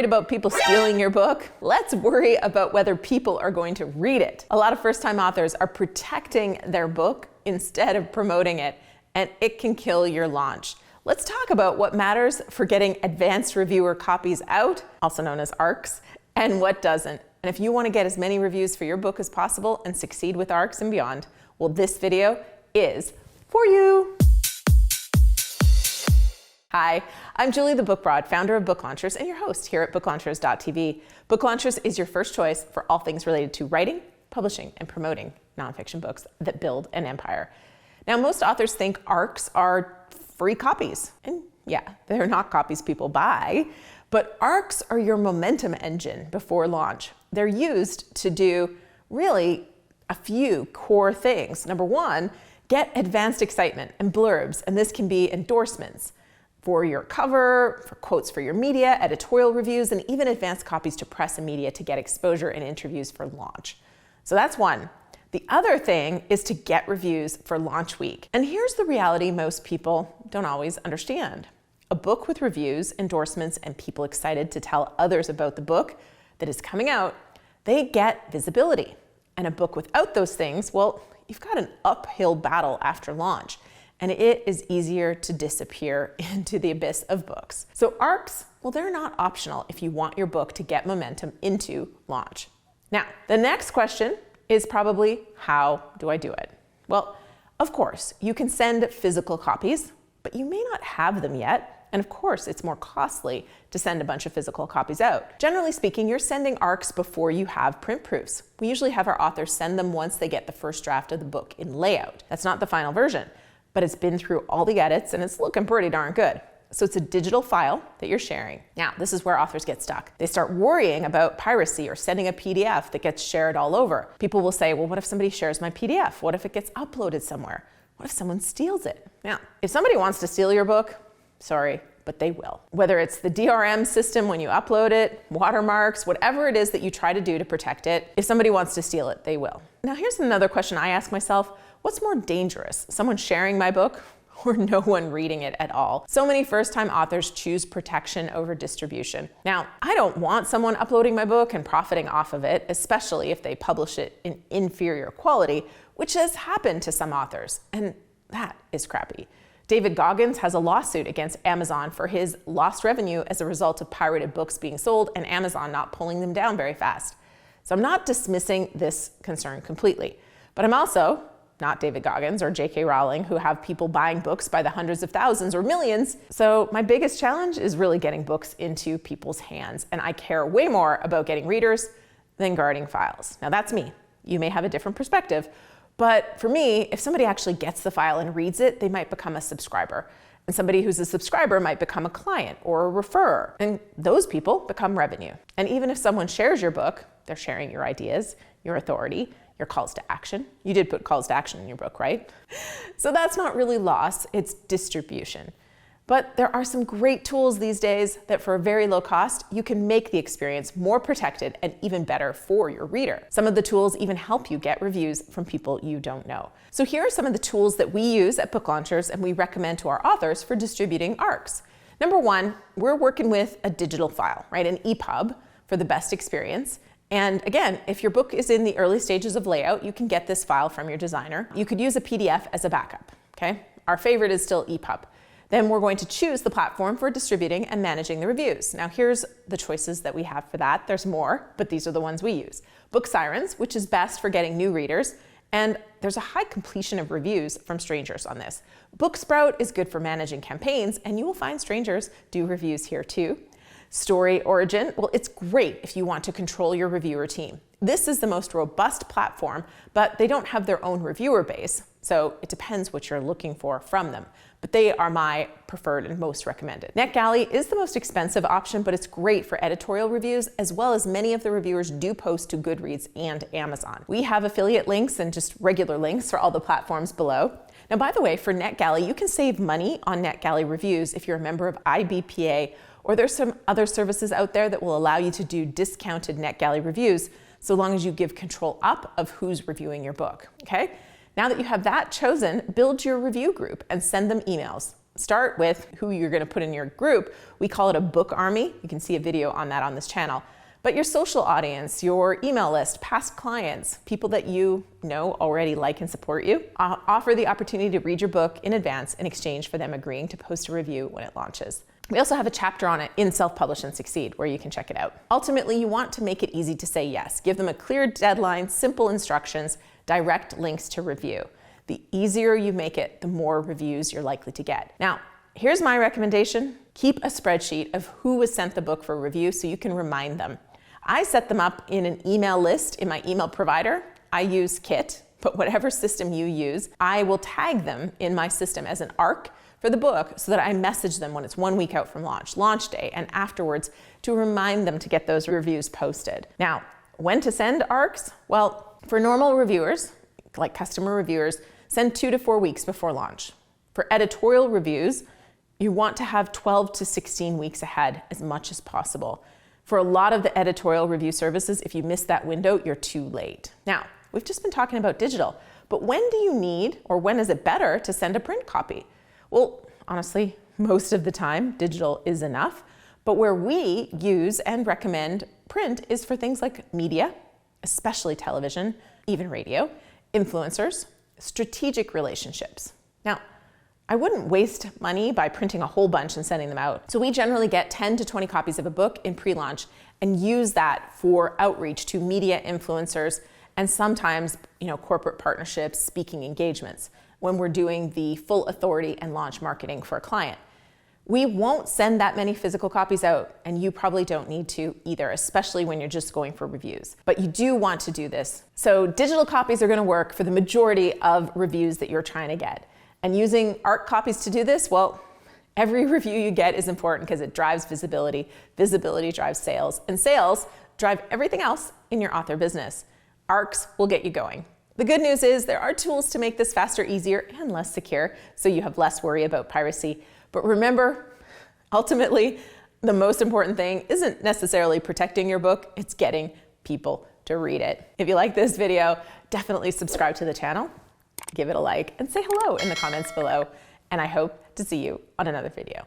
worried about people stealing your book? Let's worry about whether people are going to read it. A lot of first-time authors are protecting their book instead of promoting it, and it can kill your launch. Let's talk about what matters for getting advanced reviewer copies out, also known as ARCs, and what doesn't. And if you want to get as many reviews for your book as possible and succeed with ARCs and beyond, well, this video is for you. Hi, I'm Julie the Book Broad, founder of Book Launchers and your host here at booklaunchers.tv. Book Launchers is your first choice for all things related to writing, publishing, and promoting nonfiction books that build an empire. Now, most authors think ARCs are free copies. And yeah, they're not copies people buy, but ARCs are your momentum engine before launch. They're used to do really a few core things. Number one, get advanced excitement and blurbs, and this can be endorsements for your cover, for quotes for your media, editorial reviews, and even advanced copies to press and media to get exposure and interviews for launch. So that's one. The other thing is to get reviews for launch week. And here's the reality most people don't always understand. A book with reviews, endorsements, and people excited to tell others about the book that is coming out, they get visibility. And a book without those things, well, you've got an uphill battle after launch, and it is easier to disappear into the abyss of books. So ARCs, well, they're not optional if you want your book to get momentum into launch. Now, the next question is probably, how do I do it? Well, of course, you can send physical copies, but you may not have them yet. And of course, it's more costly to send a bunch of physical copies out. Generally speaking, you're sending ARCs before you have print proofs. We usually have our authors send them once they get the first draft of the book in layout. That's not the final version, but it's been through all the edits and it's looking pretty darn good. So it's a digital file that you're sharing. Now, this is where authors get stuck. They start worrying about piracy or sending a PDF that gets shared all over. People will say, well, what if somebody shares my PDF? What if it gets uploaded somewhere? What if someone steals it? Now, if somebody wants to steal your book, sorry, but they will. Whether it's the DRM system when you upload it, watermarks, whatever it is that you try to do to protect it, if somebody wants to steal it, they will. Now, here's another question I ask myself. What's more dangerous, someone sharing my book or no one reading it at all? So many first-time authors choose protection over distribution. Now, I don't want someone uploading my book and profiting off of it, especially if they publish it in inferior quality, which has happened to some authors, and that is crappy. David Goggins has a lawsuit against Amazon for his lost revenue as a result of pirated books being sold and Amazon not pulling them down very fast. So I'm not dismissing this concern completely, but I'm also not David Goggins or J.K. Rowling, who have people buying books by the hundreds of thousands or millions. So my biggest challenge is really getting books into people's hands, and I care way more about getting readers than guarding files. Now that's me. You may have a different perspective, but for me, if somebody actually gets the file and reads it, they might become a subscriber. And somebody who's a subscriber might become a client or a referrer, and those people become revenue. And even if someone shares your book, they're sharing your ideas, your authority, your calls to action. You did put calls to action in your book, right? So that's not really loss, it's distribution. But there are some great tools these days that for a very low cost, you can make the experience more protected and even better for your reader. Some of the tools even help you get reviews from people you don't know. So here are some of the tools that we use at Book Launchers and we recommend to our authors for distributing ARCs. Number one, we're working with a digital file, right? An EPUB for the best experience. And again, if your book is in the early stages of layout, you can get this file from your designer. You could use a PDF as a backup, okay? Our favorite is still EPUB. Then we're going to choose the platform for distributing and managing the reviews. Now here's the choices that we have for that. There's more, but these are the ones we use. Book Sirens, which is best for getting new readers, and there's a high completion of reviews from strangers on this. Booksprout is good for managing campaigns, and you will find strangers do reviews here too. Story Origin, well, it's great if you want to control your reviewer team. This is the most robust platform, but they don't have their own reviewer base, so it depends what you're looking for from them. But they are my preferred and most recommended. NetGalley is the most expensive option, but it's great for editorial reviews, as well as many of the reviewers do post to Goodreads and Amazon. We have affiliate links and just regular links for all the platforms below. Now, by the way, for NetGalley, you can save money on NetGalley reviews if you're a member of IBPA, or there's some other services out there that will allow you to do discounted NetGalley reviews, so long as you give control up of who's reviewing your book, okay? Now that you have that chosen, build your review group and send them emails. start with who you're going to put in your group. We call it a book army. You can see a video on that on this channel. But your social audience, your email list, past clients, people that you know already like and support you, offer the opportunity to read your book in advance in exchange for them agreeing to post a review when it launches. We also have a chapter on it in Self-Publish and Succeed where you can check it out. Ultimately, you want to make it easy to say yes. Give them a clear deadline, simple instructions, direct links to review. The easier you make it, the more reviews you're likely to get. Now, here's my recommendation. Keep a spreadsheet of who was sent the book for review so you can remind them. I set them up in an email list in my email provider. I use Kit, but whatever system you use, I will tag them in my system as an ARC for the book so that I message them when it's 1 week out from launch day, and afterwards to remind them to get those reviews posted. Now, when to send ARCs? Well, for normal reviewers, like customer reviewers, send 2 to 4 weeks before launch. For editorial reviews, you want to have 12 to 16 weeks ahead as much as possible. For a lot of the editorial review services, if you miss that window, you're too late. Now, we've just been talking about digital, but when do you need, or when is it better to send a print copy? Well, honestly, most of the time, digital is enough, but where we use and recommend print is for things like media, especially television, even radio, influencers, strategic relationships. Now, I wouldn't waste money by printing a whole bunch and sending them out. So we generally get 10 to 20 copies of a book in pre-launch and use that for outreach to media influencers and sometimes, corporate partnerships, speaking engagements when we're doing the full authority and launch marketing for a client. We won't send that many physical copies out, and you probably don't need to either, especially when you're just going for reviews. But you do want to do this. So digital copies are going to work for the majority of reviews that you're trying to get. And using ARC copies to do this, well, every review you get is important because it drives visibility. Visibility drives sales, and sales drive everything else in your author business. ARCs will get you going. The good news is there are tools to make this faster, easier, and less secure, so you have less worry about piracy. But remember, ultimately, the most important thing isn't necessarily protecting your book, it's getting people to read it. If you like this video, definitely subscribe to the channel, give it a like, and say hello in the comments below. And I hope to see you on another video.